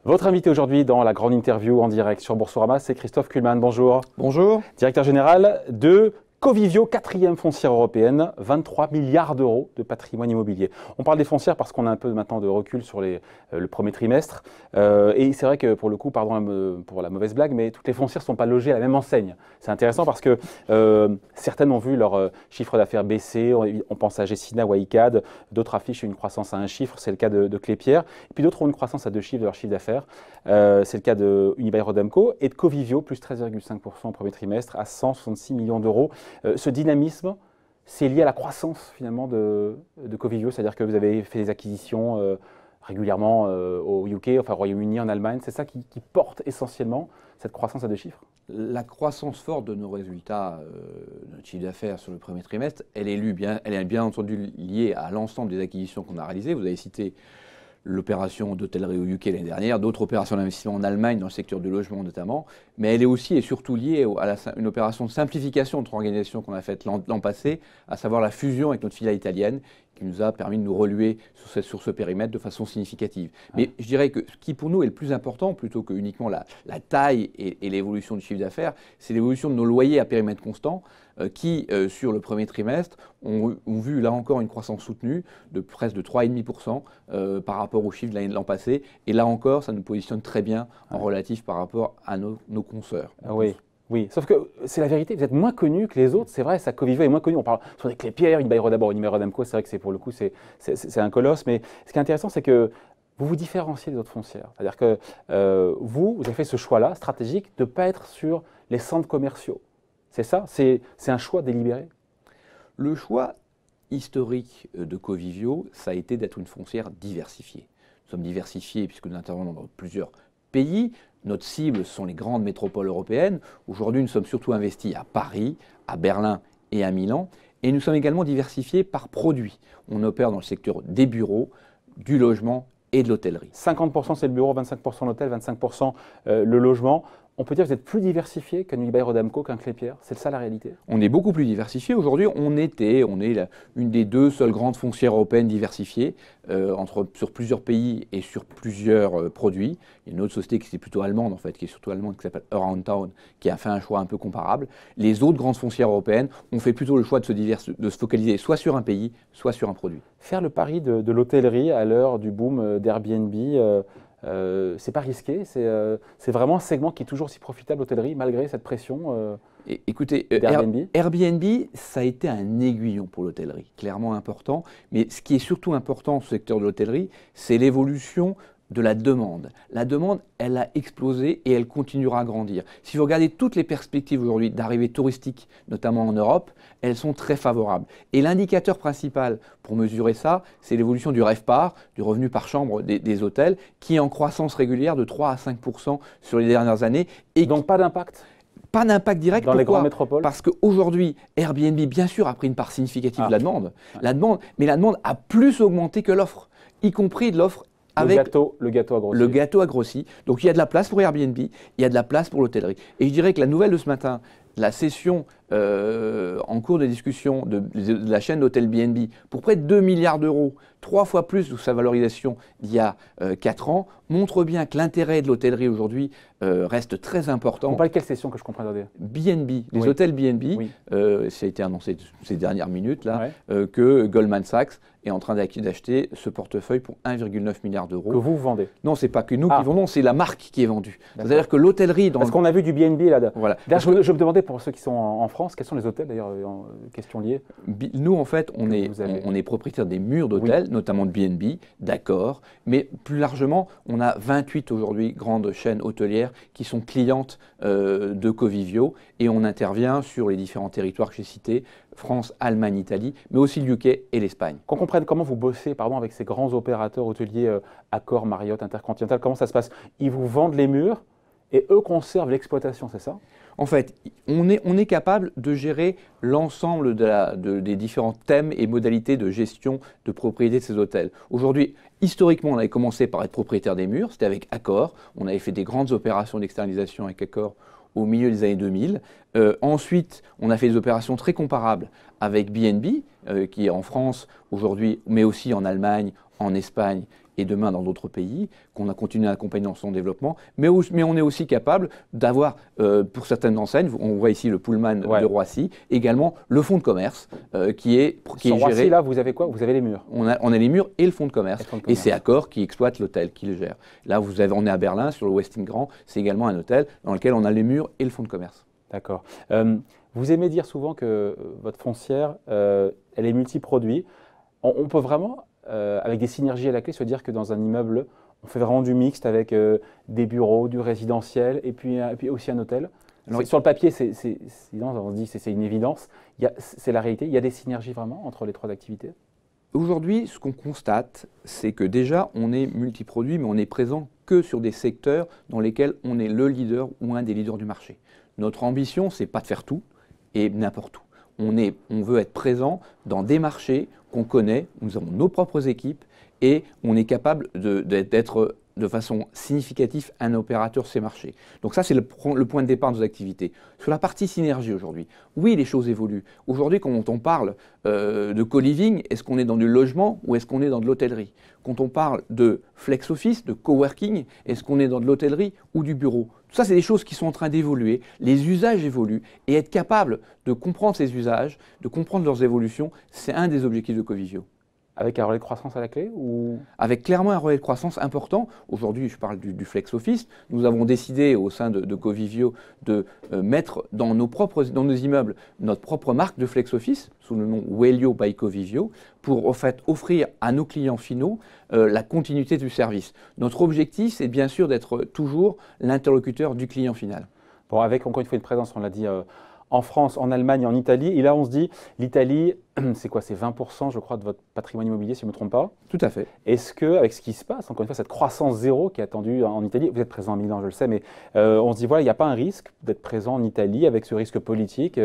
Votre invité aujourd'hui dans la grande interview en direct sur Boursorama, c'est Christophe Kuhlmann. Bonjour. Bonjour. Directeur général de Covivio, 4e foncière européenne, 23 milliards d'euros de patrimoine immobilier. On parle des foncières parce qu'on a un peu maintenant de recul sur le premier trimestre. Et c'est vrai que pour le coup, pardon pour la mauvaise blague, mais toutes les foncières ne sont pas logées à la même enseigne. C'est intéressant parce que certaines ont vu leur chiffre d'affaires baisser. On pense à Gecina ou à Icade. D'autres affichent une croissance à un chiffre. C'est le cas de Klépierre. Et puis d'autres ont une croissance à 2 chiffres de leur chiffre d'affaires. C'est le cas de Unibail-Rodamco et de Covivio, plus 13,5% au premier trimestre à 166 millions d'euros. Ce dynamisme, c'est lié à la croissance finalement de Covivio, c'est-à-dire que vous avez fait des acquisitions régulièrement au UK, enfin au Royaume-Uni, en Allemagne. C'est ça qui porte essentiellement cette croissance à 2 chiffres? La croissance forte de nos résultats, de notre chiffre d'affaires sur le premier trimestre, elle est bien entendu liée à l'ensemble des acquisitions qu'on a réalisées. Vous avez cité l'opération d'hôtellerie au UK l'année dernière, d'autres opérations d'investissement en Allemagne dans le secteur du logement notamment, mais elle est aussi et surtout liée à une opération de simplification de notre organisation qu'on a faite l'an passé, à savoir la fusion avec notre filiale italienne, qui nous a permis de nous reluer sur ce périmètre de façon significative. Mais je dirais que ce qui pour nous est le plus important, plutôt que uniquement la taille et l'évolution du chiffre d'affaires, c'est l'évolution de nos loyers à périmètre constant, qui, sur le premier trimestre, ont vu là encore une croissance soutenue de presque de 3,5% par rapport au chiffre de l'an passé. Et là encore, ça nous positionne très bien en relatif par rapport à nos consoeurs. Oui. Oui, sauf que c'est la vérité, vous êtes moins connu que les autres, c'est vrai, ça Covivio est moins connu, on parle sur des Klépierre, Unibail-Rodamco, c'est vrai que pour le coup c'est un colosse, mais ce qui est intéressant c'est que vous vous différenciez des autres foncières, c'est-à-dire que vous avez fait ce choix-là, stratégique, de ne pas être sur les centres commerciaux, c'est ça? C'est un choix délibéré? Le choix historique de Covivio, ça a été d'être une foncière diversifiée. Nous sommes diversifiés puisque nous intervenons dans plusieurs pays. Notre cible sont les grandes métropoles européennes. Aujourd'hui, nous sommes surtout investis à Paris, à Berlin et à Milan. Et nous sommes également diversifiés par produit. On opère dans le secteur des bureaux, du logement et de l'hôtellerie. 50% c'est le bureau, 25% l'hôtel, 25% le logement. On peut dire que vous êtes plus diversifié qu'un Unibail-Rodamco, qu'un Klépierre. C'est ça la réalité? On est beaucoup plus diversifié. Aujourd'hui, on est une des 2 seules grandes foncières européennes diversifiées sur plusieurs pays et sur plusieurs produits. Il y a une autre société qui est plutôt allemande, en fait, qui est surtout allemande, qui s'appelle Aroundtown, qui a fait un choix un peu comparable. Les autres grandes foncières européennes ont fait plutôt le choix de se focaliser soit sur un pays, soit sur un produit. Faire le pari de l'hôtellerie à l'heure du boom d'Airbnb, c'est pas risqué, c'est vraiment un segment qui est toujours si profitable, l'hôtellerie, malgré cette pression écoutez, d'Airbnb. Airbnb, ça a été un aiguillon pour l'hôtellerie, clairement important. Mais ce qui est surtout important dans ce secteur de l'hôtellerie, c'est l'évolution de la demande. La demande, elle a explosé et elle continuera à grandir. Si vous regardez toutes les perspectives aujourd'hui d'arrivée touristique, notamment en Europe, elles sont très favorables. Et l'indicateur principal pour mesurer ça, c'est l'évolution du RevPAR, du revenu par chambre des hôtels, qui est en croissance régulière de 3 à 5% sur les dernières années. Et donc pas d'impact? Pas d'impact direct. Dans les grandes métropoles? Parce qu'aujourd'hui, Airbnb, bien sûr, a pris une part significative de la demande. Mais la demande a plus augmenté que l'offre, y compris de l'offre. Le gâteau a grossi. Le gâteau a grossi. Donc il y a de la place pour Airbnb, il y a de la place pour l'hôtellerie. Et je dirais que la nouvelle de ce matin, la session en cours de discussion de la chaîne d'hôtel BNB pour près de 2 milliards d'euros, 3 fois plus de sa valorisation d'il y a 4 ans, montre bien que l'intérêt de l'hôtellerie aujourd'hui reste très important. On parle de quelle session que je comprends dire? BNB, les hôtels BNB, ça a été annoncé ces dernières minutes là, que Goldman Sachs est en train d'acheter ce portefeuille pour 1,9 milliard d'euros. Que vous vendez? Non, c'est pas que nous qui vendons, c'est la marque qui est vendue. C'est-à-dire que l'hôtellerie... Parce qu'on a vu du BNB là. Voilà. Je me demandais pour ceux qui sont en France, quels sont les hôtels d'ailleurs, question liée? Nous, en fait, on est propriétaire des murs d'hôtels, notamment de BNB, d'accord, mais plus largement, on a 28 aujourd'hui grandes chaînes hôtelières qui sont clientes de Covivio et on intervient sur les différents territoires que j'ai cités, France, Allemagne, Italie, mais aussi le UK et l'Espagne. Qu'on comprenne comment vous bossez avec ces grands opérateurs hôteliers, Accor, Marriott, Intercontinental, comment ça se passe? Ils vous vendent les murs et eux conservent l'exploitation, c'est ça? En fait, on est capable de gérer l'ensemble des différents thèmes et modalités de gestion de propriété de ces hôtels. Aujourd'hui, historiquement, on avait commencé par être propriétaire des murs, c'était avec Accor. On avait fait des grandes opérations d'externalisation avec Accor au milieu des années 2000. Ensuite, on a fait des opérations très comparables avec B&B, qui est en France aujourd'hui, mais aussi en Allemagne, en Espagne et demain dans d'autres pays, qu'on a continué à accompagner dans son développement. Mais on est aussi capable d'avoir, pour certaines enseignes, on voit ici le Pullman de Roissy, également le fonds de commerce qui est géré. Roissy, là, vous avez quoi? Vous avez les murs. On a les murs et le fonds de commerce. Et c'est Accor qui exploite l'hôtel, qui le gère. Là, on est à Berlin, sur le Westin Grand. C'est également un hôtel dans lequel on a les murs et le fonds de commerce. D'accord. Vous aimez dire souvent que votre foncière, elle est multiproduit. On peut vraiment, avec des synergies à la clé, se dire que dans un immeuble, on fait vraiment du mixte avec des bureaux, du résidentiel et puis aussi un hôtel. Alors, sur le papier, on se dit c'est une évidence. C'est la réalité. Il y a des synergies vraiment entre les trois activités? Aujourd'hui, ce qu'on constate, c'est que déjà, on est multiproduit, mais on est présent que sur des secteurs dans lesquels on est le leader ou un des leaders du marché. Notre ambition, c'est pas de faire tout et n'importe où. On veut être présent dans des marchés qu'on connaît, nous avons nos propres équipes et on est capable d'être de façon significative un opérateur sur ces marchés. Donc ça, c'est le point de départ de nos activités. Sur la partie synergie aujourd'hui, oui, les choses évoluent. Aujourd'hui, quand on parle de co-living, est-ce qu'on est dans du logement ou est-ce qu'on est dans de l'hôtellerie? Quand on parle de flex office, de coworking, est-ce qu'on est dans de l'hôtellerie ou du bureau? Tout ça, c'est des choses qui sont en train d'évoluer. Les usages évoluent et être capable de comprendre ces usages, de comprendre leurs évolutions, c'est un des objectifs de Covivio. Avec un relais de croissance à la clé ou... Avec clairement un relais de croissance important. Aujourd'hui, je parle du flex office. Nous avons décidé au sein de Covivio de mettre dans nos immeubles notre propre marque de flex office sous le nom Wellio by Covivio pour en fait offrir à nos clients finaux la continuité du service. Notre objectif, c'est bien sûr d'être toujours l'interlocuteur du client final. Bon, avec encore une fois une présence, on l'a dit, en France, en Allemagne, en Italie. Et là, on se dit, l'Italie, c'est quoi? C'est 20%, je crois, de votre patrimoine immobilier, si je ne me trompe pas. Tout à fait. Est-ce que, avec ce qui se passe, encore une fois, cette croissance zéro qui est attendue en Italie, vous êtes présent à Milan, je le sais, mais on se dit, voilà, il n'y a pas un risque d'être présent en Italie avec ce risque politique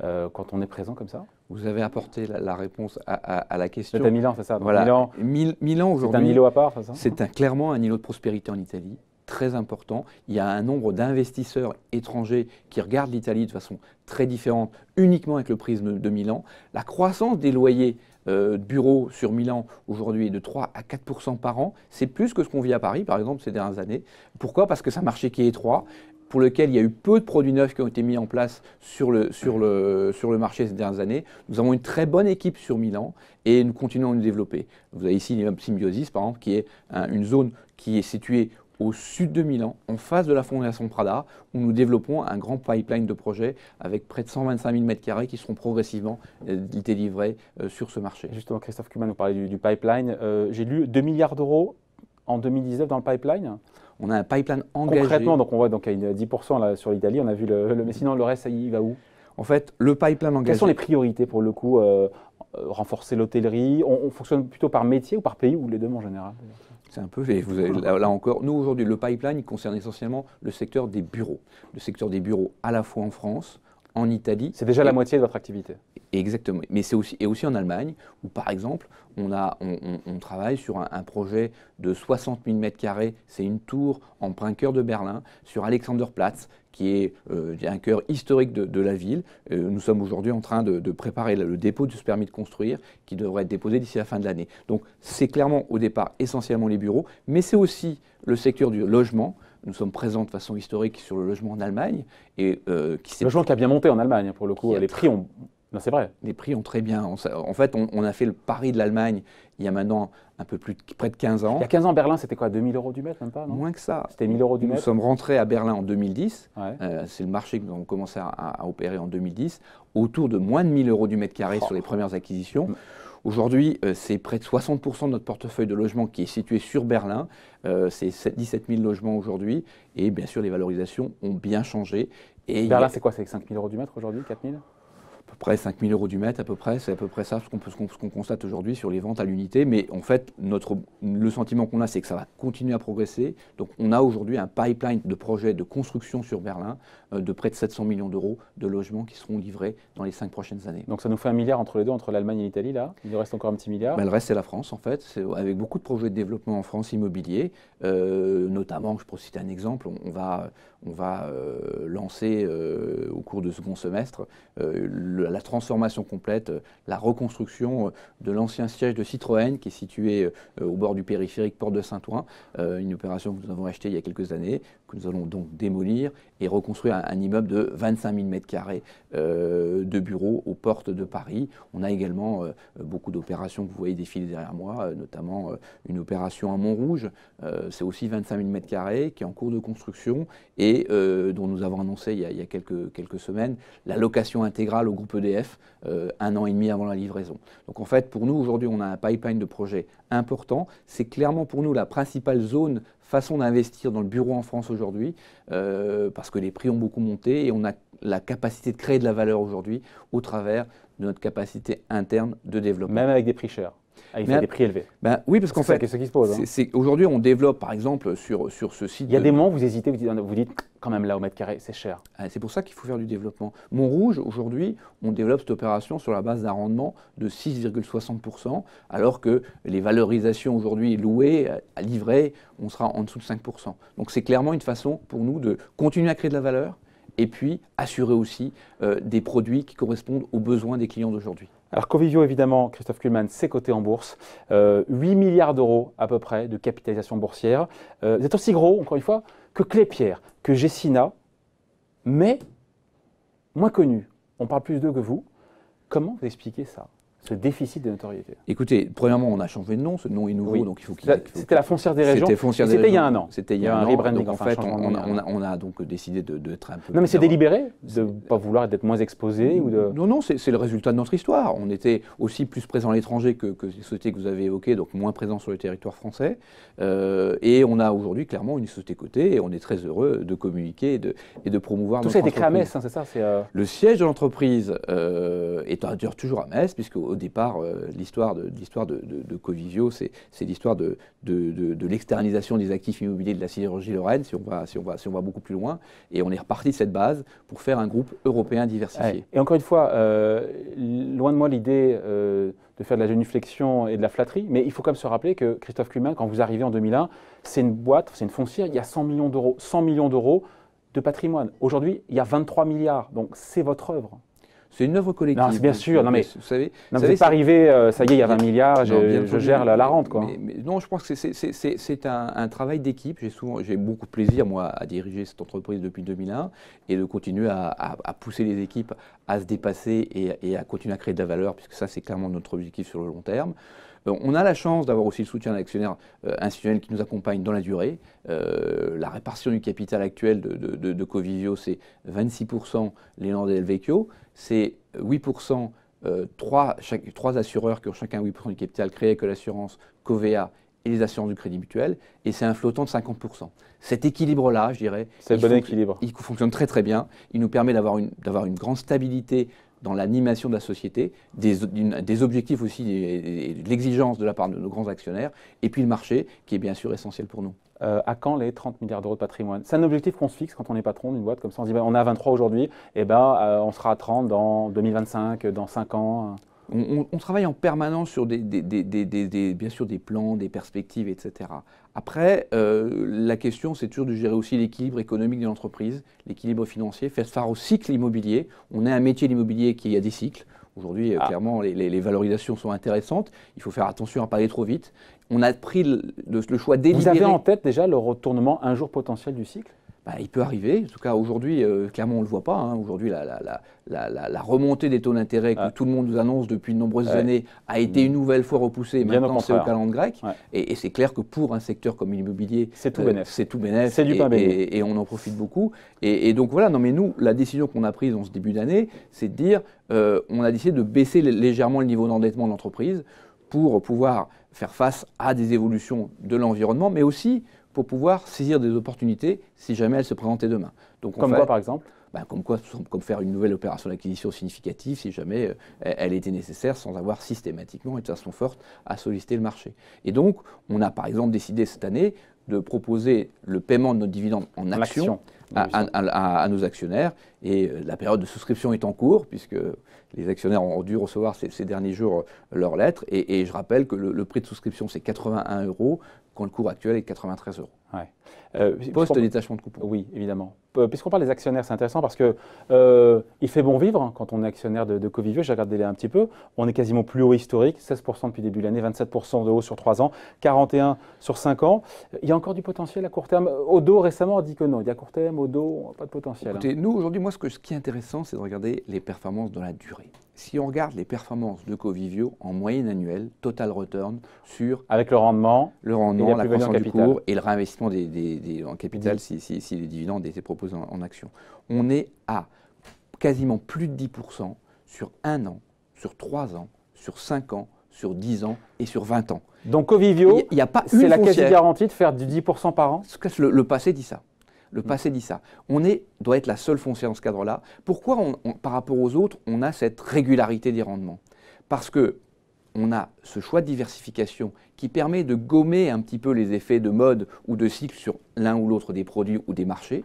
quand on est présent comme ça? Vous avez apporté la réponse à la question. C'est à Milan, c'est ça? Voilà. Milan aujourd'hui, c'est un îlot à part, c'est ça? C'est clairement un îlot de prospérité en Italie. Très important. Il y a un nombre d'investisseurs étrangers qui regardent l'Italie de façon très différente, uniquement avec le prisme de Milan. La croissance des loyers de bureaux sur Milan aujourd'hui est de 3 à 4% par an. C'est plus que ce qu'on vit à Paris, par exemple, ces dernières années. Pourquoi? Parce que c'est un marché qui est étroit, pour lequel il y a eu peu de produits neufs qui ont été mis en place sur le marché ces dernières années. Nous avons une très bonne équipe sur Milan et nous continuons à nous développer. Vous avez ici l'immeuble Symbiosis, par exemple, qui est une zone qui est située au sud de Milan, en face de la Fondation Prada, où nous développons un grand pipeline de projets avec près de 125 000 m² qui seront progressivement délivrés sur ce marché. Justement, Christophe Kuhlmann nous parlait du pipeline. J'ai lu 2 milliards d'euros en 2019 dans le pipeline. On a un pipeline engagé. Concrètement, donc on voit donc, il y a 10% là, sur l'Italie, on a vu mais sinon le reste, ça y va où? En fait, le pipeline engagé… Quelles sont les priorités pour le coup? Renforcer l'hôtellerie, on fonctionne plutôt par métier ou par pays ou les deux en général? C'est un peu, vous avez, là encore, nous aujourd'hui, le pipeline il concerne essentiellement le secteur des bureaux. Le secteur des bureaux à la fois en France, en Italie. C'est déjà la moitié de votre activité. Exactement, mais c'est aussi en Allemagne, où par exemple, on travaille sur un projet de 60 000 m², c'est une tour en plein cœur de Berlin, sur Alexanderplatz, qui est un cœur historique de la ville. Nous sommes aujourd'hui en train de préparer le dépôt de ce permis de construire, qui devrait être déposé d'ici la fin de l'année. Donc c'est clairement au départ essentiellement les bureaux, mais c'est aussi le secteur du logement. Nous sommes présents de façon historique sur le logement en Allemagne. Le logement qui a bien monté en Allemagne, pour le coup. Les prix ont… Non, c'est vrai. Les prix ont très bien… En fait, on a fait le pari de l'Allemagne il y a maintenant un peu près de 15 ans. Il y a 15 ans, Berlin, c'était quoi? 2 000 € du mètre, même pas, non? Moins que ça. C'était 1 000 € du mètre. Nous sommes rentrés à Berlin en 2010. Ouais. C'est le marché que nous avons commencé à opérer en 2010, autour de moins de 1 000 € du mètre carré sur les premières acquisitions. Aujourd'hui, c'est près de 60% de notre portefeuille de logements qui est situé sur Berlin. C'est 17 000 logements aujourd'hui. Et bien sûr, les valorisations ont bien changé. Et Berlin, c'est quoi? C'est 5 000 € du mètre aujourd'hui? 4 000? peu près 5 000 € du mètre, à peu près. C'est à peu près ça ce qu'on constate aujourd'hui sur les ventes à l'unité. Mais en fait, le sentiment qu'on a, c'est que ça va continuer à progresser. Donc on a aujourd'hui un pipeline de projets de construction sur Berlin de près de 700 millions d'euros de logements qui seront livrés dans les 5 prochaines années. Donc ça nous fait 1 milliard entre les deux, entre l'Allemagne et l'Italie, là. Il nous reste encore un petit milliard. Ben, le reste, c'est la France, en fait. C'est avec beaucoup de projets de développement en France immobilier. Notamment, je pourrais citer un exemple, on va lancer au cours de second semestre la transformation complète, la reconstruction de l'ancien siège de Citroën qui est situé au bord du périphérique Porte de Saint-Ouen, une opération que nous avons achetée il y a quelques années, que nous allons donc démolir et reconstruire un immeuble de 25 000 m² de bureaux aux portes de Paris. On a également beaucoup d'opérations que vous voyez défiler derrière moi, notamment une opération à Montrouge, c'est aussi 25 000 m² qui est en cours de construction et dont nous avons annoncé il y a quelques semaines la location intégrale au groupe EDF 1 an et demi avant la livraison. Donc en fait, pour nous, aujourd'hui, on a un pipeline de projets important. C'est clairement pour nous la principale façon d'investir dans le bureau en France aujourd'hui, parce que les prix ont beaucoup monté et on a la capacité de créer de la valeur aujourd'hui au travers de notre capacité interne de développement. Même avec des prix chers, avec des prix élevés. Ben, oui, parce qu'en fait, c'est ce qui se pose. Aujourd'hui, on développe, par exemple, sur ce site. Il y a des moments où vous hésitez, vous dites quand même là au mètre carré, c'est cher. C'est pour ça qu'il faut faire du développement. Montrouge, aujourd'hui, on développe cette opération sur la base d'un rendement de 6,60%, alors que les valorisations aujourd'hui louées, livrées, on sera en dessous de 5%. Donc c'est clairement une façon pour nous de continuer à créer de la valeur et puis assurer aussi des produits qui correspondent aux besoins des clients d'aujourd'hui. Alors Covivio, évidemment, Christophe Kullmann, c'est coté en bourse. 8 milliards d'euros à peu près de capitalisation boursière. Vous êtes aussi gros, encore une fois, que Klépierre, que Gecina, mais moins connu. On parle plus d'eux que vous. Comment vous expliquez ça, ce déficit de notoriété? Écoutez, premièrement, on a changé de nom. Ce nom est nouveau, oui. Donc il faut qu'il. C'était la Foncière des Régions. C'était il y a un an. C'était il y a un rebranding. Donc en fait, on a donc décidé d'être un peu. Non, mais c'est délibéré de ne pas vouloir d'être moins exposé ou de. Non, c'est le résultat de notre histoire. On était aussi plus présent à l'étranger que les sociétés que vous avez évoquées, donc moins présent sur le territoire français. Et on a aujourd'hui clairement une société cotée et on est très heureux de communiquer et de promouvoir. Tout ça a été créé à Metz, hein, c'est ça? Le siège de l'entreprise est toujours à Metz, puisque au départ, l'histoire de Covivio, c'est l'histoire de l'externalisation des actifs immobiliers de la sidérurgie lorraine, si on va beaucoup plus loin. Et on est reparti de cette base pour faire un groupe européen diversifié. Ouais. Et encore une fois, loin de moi l'idée de faire de la génuflexion et de la flatterie, mais il faut quand même se rappeler que Christophe Kullmann, quand vous arrivez en 2001, c'est une boîte, c'est une foncière, il y a 100 millions d'euros. 100 millions d'euros de patrimoine. Aujourd'hui, il y a 23 milliards, donc c'est votre œuvre. C'est une œuvre collective. Non, bien sûr, non, mais vous n'êtes pas arrivé, ça y est, il y a 20 milliards, je gère la rente, quoi. Mais non, je pense que c'est un travail d'équipe. J'ai beaucoup de plaisir, moi, à diriger cette entreprise depuis 2001 et de continuer à pousser les équipes à se dépasser et à continuer à créer de la valeur, puisque ça, c'est clairement notre objectif sur le long terme. On a la chance d'avoir aussi le soutien d'actionnaires institutionnels qui nous accompagnent dans la durée. La répartition du capital actuel de Covivio, c'est 26% l'élan del Vecchio, c'est 8%, trois assureurs qui ont chacun 8% du capital créé que l'assurance Covea et les assurances du Crédit Mutuel, et c'est un flottant de 50%. Cet équilibre-là, je dirais, c'est le bon équilibre. Il fonctionne très très bien. Il nous permet d'avoir une grande stabilité dans l'animation de la société, des objectifs aussi, de l'exigence de la part de nos grands actionnaires, et puis le marché, qui est bien sûr essentiel pour nous. À quand les 30 milliards d'euros de patrimoine? C'est un objectif qu'on se fixe quand on est patron d'une boîte comme ça. On se dit, on est à 23 aujourd'hui, et on sera à 30 dans 2025, dans 5 ans. On travaille en permanence sur bien sûr des plans, des perspectives, etc. Après, la question, c'est toujours de gérer aussi l'équilibre économique de l'entreprise, l'équilibre financier, faire face au cycle immobilier. On a un métier de l'immobilier qui a des cycles. Aujourd'hui, clairement, les valorisations sont intéressantes. Il faut faire attention à ne pas aller trop vite. On a pris le choix délibéré. Vous avez en tête déjà le retournement un jour potentiel du cycle? Il peut arriver. En tout cas, aujourd'hui, clairement, on ne le voit pas. Hein. Aujourd'hui, la remontée des taux d'intérêt que tout le monde nous annonce depuis de nombreuses années a été une nouvelle fois repoussée. Maintenant, c'est au calendrier grec. Ouais. Et c'est clair que pour un secteur comme l'immobilier, c'est tout bénef. C'est tout bénef. C'est du pain béni. Et on en profite beaucoup. Et donc voilà, non mais nous, la décision qu'on a prise en ce début d'année, c'est de dire, on a décidé de baisser légèrement le niveau d'endettement de l'entreprise pour pouvoir faire face à des évolutions de l'environnement, mais aussi pour pouvoir saisir des opportunités si jamais elles se présentaient demain. Donc, comme quoi, par exemple? comme faire une nouvelle opération d'acquisition significative si jamais elle était nécessaire sans avoir systématiquement et de façon forte à solliciter le marché. Et donc, on a par exemple décidé cette année de proposer le paiement de nos dividendes en actions à nos actionnaires. Et la période de souscription est en cours, puisque les actionnaires ont dû recevoir ces derniers jours leur lettre. Et je rappelle que le prix de souscription, c'est 81 €, quand le cours actuel est de 93 €. Ouais. Post-détachement de coupons. Oui, évidemment. Puisqu'on parle des actionnaires, c'est intéressant parce que il fait bon vivre quand on est actionnaire de Covivio. J'ai regardé un petit peu. On est quasiment plus haut historique, 16% depuis le début de l'année, 27% de haut sur 3 ans, 41% sur 5 ans. Il y a encore du potentiel à court terme. Odo, récemment, on dit que non. Il y a court terme, Odo, pas de potentiel. Écoutez, nous, aujourd'hui, moi, ce qui est intéressant, c'est de regarder les performances dans la durée. Si on regarde les performances de Covivio en moyenne annuelle, total return sur... Avec le rendement, la croissance du cours et le réinvestissement en capital si les dividendes étaient proposés en actions. On est à quasiment plus de 10% sur 1 an, sur 3 ans, sur 5 ans, sur 10 ans et sur 20 ans. Donc Covivio, c'est la quasi-garantie de faire du 10% par an? Le passé dit ça. Le passé dit ça. Doit être la seule foncière dans ce cadre-là. Pourquoi, par rapport aux autres, on a cette régularité des rendements? Parce qu'on a ce choix de diversification qui permet de gommer un petit peu les effets de mode ou de cycle sur l'un ou l'autre des produits ou des marchés.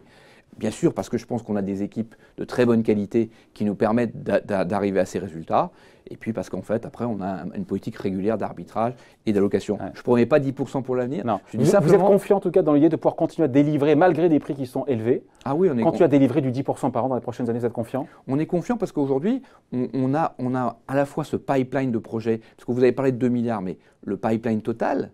Bien sûr, parce que je pense qu'on a des équipes de très bonne qualité qui nous permettent d'arriver à ces résultats. Et puis parce qu'en fait, après, on a une politique régulière d'arbitrage et d'allocation. Ouais. Je ne promets pas 10% pour l'avenir. Non. Vous êtes confiant en tout cas dans l'idée de pouvoir continuer à délivrer malgré des prix qui sont élevés? Ah oui, Quand tu as délivré du 10% par an dans les prochaines années, vous êtes confiant? On est confiant parce qu'aujourd'hui, on a à la fois ce pipeline de projets, parce que vous avez parlé de 2 milliards, mais le pipeline total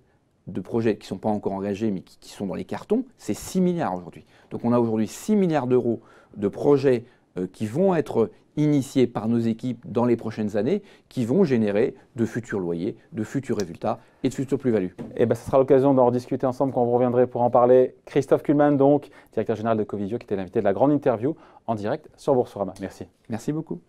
de projets qui ne sont pas encore engagés, mais qui sont dans les cartons, c'est 6 milliards aujourd'hui. Donc on a aujourd'hui 6 milliards d'euros de projets qui vont être initiés par nos équipes dans les prochaines années, qui vont générer de futurs loyers, de futurs résultats et de futures plus-values. Et ce sera l'occasion d'en rediscuter ensemble quand vous reviendrez pour en parler. Christophe Kuhlmann, donc, directeur général de Covivio, qui était l'invité de la grande interview en direct sur Boursorama. Merci. Merci beaucoup.